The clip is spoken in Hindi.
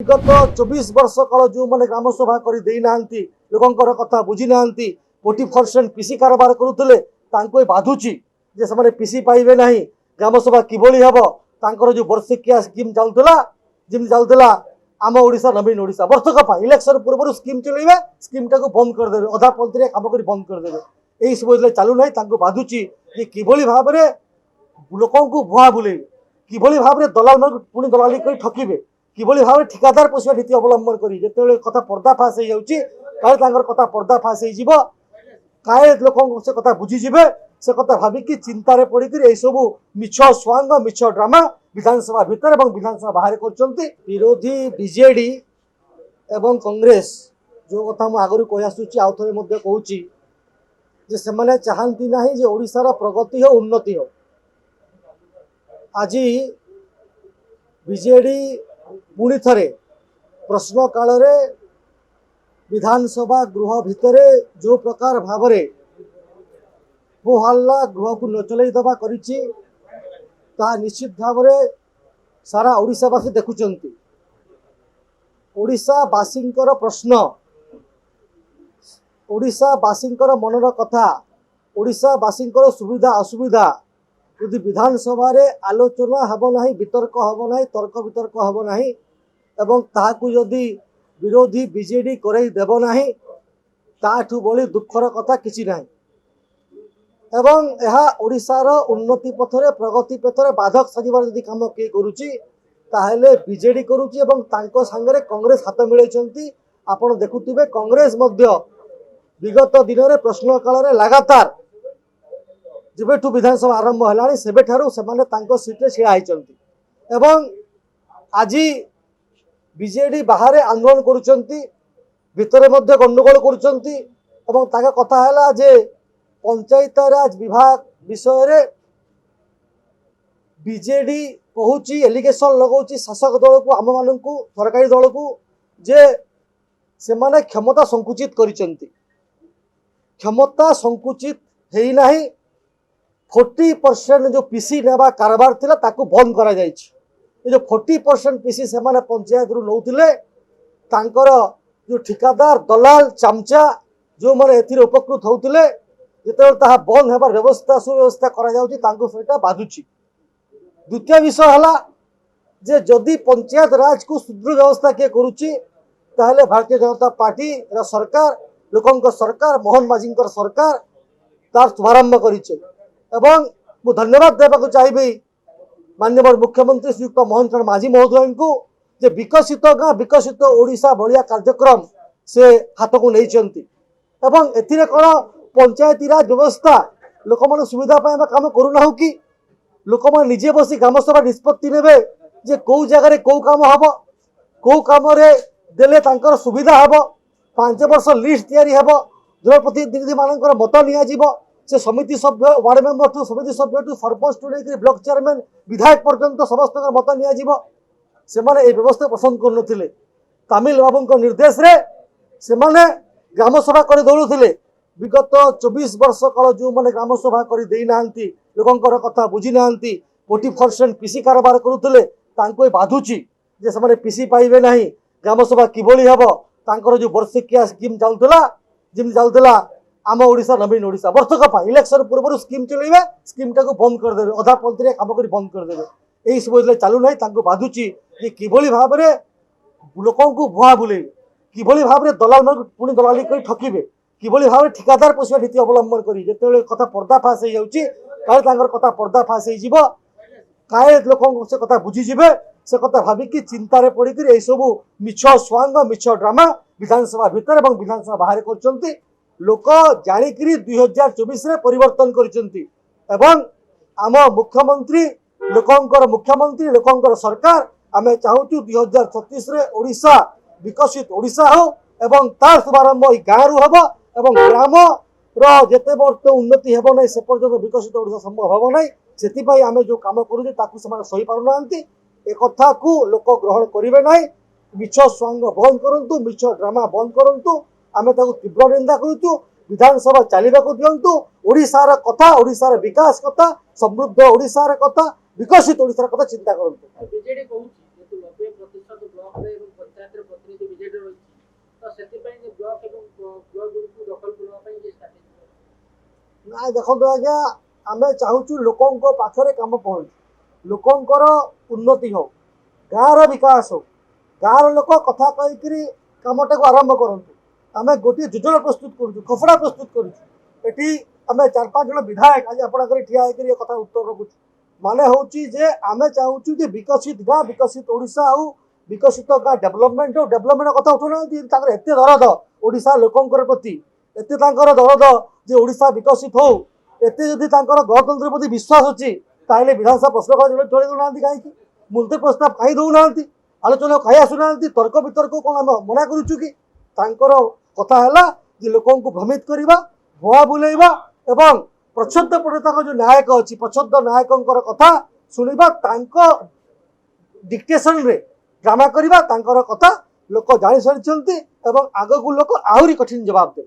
विगत 24 वर्ष काल जो मैंने ग्राम सभा कर लोकर कथा बुझी ना 40% पीसी कारबार करुले बाधुची जे से पीसी पाइबे ना ग्राम सभा किभली हम तांकर जो वर्षिकिया स्कीम चलूला आम ओडिशा नवीन ओडिशा वर्षक इलेक्शन पूर्व स्कीम चलेबे स्कीम टाक बंद करदे अधा पंथी कम कर बंद करदे यही सब चलू ना बाधुची किभली भाव में लोक भुआ बुले किभली भाव में दलाल मान पुणी दलाली कर ठकिबे किभली भाव ठिकादार पोषिया नीति अवलंबन करी जिते कथा पर्दाफाश हो कथा पर्दाफाश हो काए लोक से कथा बुझीजे से कथा भाविकी चिंतार पड़ी सब मिछ स्वांग मिछ ड्रामा विधानसभा भितर और विधानसभा बाहर कर विरोधी बीजेडी एवं कांग्रेस जो कथा मुझे आगु कही आसूँ आउ थे कहूँ से चाहती ना जे ओडिशार प्रगति हो उन्नति हो आज बीजेडी पुणी थे प्रश्न काल विधानसभा गृह भितर जो प्रकार भाव हो हल्ला गृह को नचल दबा करिछि निश्चित भाव सारा ओडिशावासी देखुंट ओडिशावासी प्रश्न ओडिशावासी मनर कथा ओडिशावासी सुविधा असुविधा यदि विधानसभा आलोचना हेब ना वितर्क हेब ना तर्क वितर्क हेब ना एवं ताकू जदि विरोधी बीजेडी करई देव ना ताठू बड़ी दुखर कथा किसी ना एवं यह ओडिशार उन्नति पथरे प्रगति पथरे बाधक सजिबार यदि काम किए करुच्ची ताहले बीजेडी करुच्ची एवं तांको सांगरे कांग्रेस हाथ मिलैछंती आपण देखुथिबे कांग्रेस मध्य विगत दिन में प्रश्न काल लगातार जेबेठू विधानसभा आरंभ है से सीट्रे छिड़ा होती आज बीजेडी बाहर आंदोलन करुँच भितर गंडगोल कर कथा है जे पंचायत राज विभाग विषय बीजेडी कहूँ एलिगेशन लगाऊँ शासक दल को आम मान सरकारी दल को जे से माने क्षमता संकुचित करिसेंती क्षमता संकुचित है ना 40% जो पीसी नेबा कारबार थिला ताकू बंद करा जायछि जो 40% पीसी से माने पंचायत रु नौथिले तांकर जो ठिकादार दलाल चामचा जो माने एथिरे उपकृत होउथिले जेते ताहा बंद हेबार व्यवस्था सुव्यवस्था करा जाउछि तांको सेटा बाधुछि। द्वितीय विषय हला जे जदि पंचायत राज को सुदृढ़ व्यवस्था के करुछि ताहले भारतीय जनता पार्टी रा सरकार लोकंक सरकार मोहन माझी सरकार तार शुभारंभ करिছে एवं मु धन्यवाद देवाक चाहिए माननीय मुख्यमंत्री श्रीयुक्त मोहन चरण माझी महोदय को जे विकसित गाँ विकसित ओडिशा भलिया कार्यक्रम से हाथ को नहीं एवं एथिरे कौन पंचायती राज व्यवस्था लोक मान सुविधा पाए काम करूना कि लोक मैंने निजे बसी ग्राम सभा निष्पत्ति ने जे कौ जगार कौ कम हम कौ कम देले तांकर सुविधा हम 5 वर्ष लिस्ट तैयारी हेब जनप्रतिनिधि मान मत निया से समिति सभ्य वार्ड मेंबर ठू समिति सभ्य ठू सरपंच टू लेकर ब्लॉक चेयरमैन विधायक पर्यंत समस्त मत निया से माने ए व्यवस्था पसंद कर तमिल बाबू निर्देश रे से माने ग्राम सभा कर दौड़ुले विगत 24 वर्ष काल जो मैंने ग्राम सभा कर लोकर कथा बुझी ना 40% पीसी कारबार करुले बाधुची जे से पीसी पाइबे ना ग्राम सभा किभली हम तांकर जो वर्षिकिया स्कीम चलूला आम ओडिशा नवीन ओडिशा वर्षक इलेक्शन पूर्व स्कीम चलेबे स्कीम टाक बंद करदे अधा पंथी कम कर बंद करदे यही सब चलू ना बाधुची किभली भाव में लोक भुआ बुले किभली भाव में दलाल मान पुणी दलाली कर ठकिबे किभली भाव ठिकादार पोषिया नीति अवलंबन करी जिते कथा पर्दाफाश हो कथा पर्दाफाश हो काए लोक से कथा बुझीजे से कथा भाविकी चिंतार पड़ी सब मिछ स्वांग मिछ ड्रामा विधानसभा भितर और विधानसभा बाहर कर लोक जाणिकी 2024 परिवर्तन कर आम मुख्यमंत्री लोकर सरकार आम चाहूँ 2036 ओडिशा विकसित ओडिशा हो एवं तार शुभारंभ गाँव हम एवं ग्राम रेते वर्ष उन्नति हेब ना से पर्यटन विकसित ओडिशा संभव हम ना से आम जो कम करूँ सही पारना एक कथा को लोक ग्रहण करेंगे ना मिछ स्वांग बंद करूँ मिछ ड्रामा बंद करूँ आम तीव्र निंदा करूँ विधानसभा चलने को दिंतु ओडिशार कथा ओडिशार विकास कथा समृद्ध ओडिशार कथा विकसित ओडिशार कथा चिंता करूँ। देखो आज्ञा आम चाहूँ लोकों पाखरे कम पहुँचु लोकंर उन्नति हो गाँव विकास हो गाँव लोक कथा कहीकि कमटा को आरंभ करूँ आम गोटे योजना प्रस्तुत करुँ खसड़ा प्रस्तुत करुँ आम 4-5 जन विधायक आज आप ठिया होकर कथा उत्तर रखुँ माने हूँ जे आम चाहूँ जे विकसित गाँ विकसित ओडिशा आउ विकसित गाँ डेभलपमेंट हो डेभलपमेंट कथा उठुना एत दरद ओडिशा लोकंर प्रति एत दरद जे ओडिशा विकसित हो एत जदि गणतंत्र प्रति विश्वास अच्छी ताहले विधानसभा प्रश्न चल दौना कहीं मुलतवी प्रस्ताव कहीं दौना आलोचना कहीं आसुना तर्क वितर्क कौन आम मना करुचु कि कथा है जे लोक भ्रमित करवा भुआ बुलेवा एवं प्रच्छद पटता जो नायक अच्छी प्रच्छद नायकों कथा शुणा डिक्टेशन रे ड्रामा करवा कथा लोक जानी सारी आग को लोक आहरी कठिन जवाब देवे।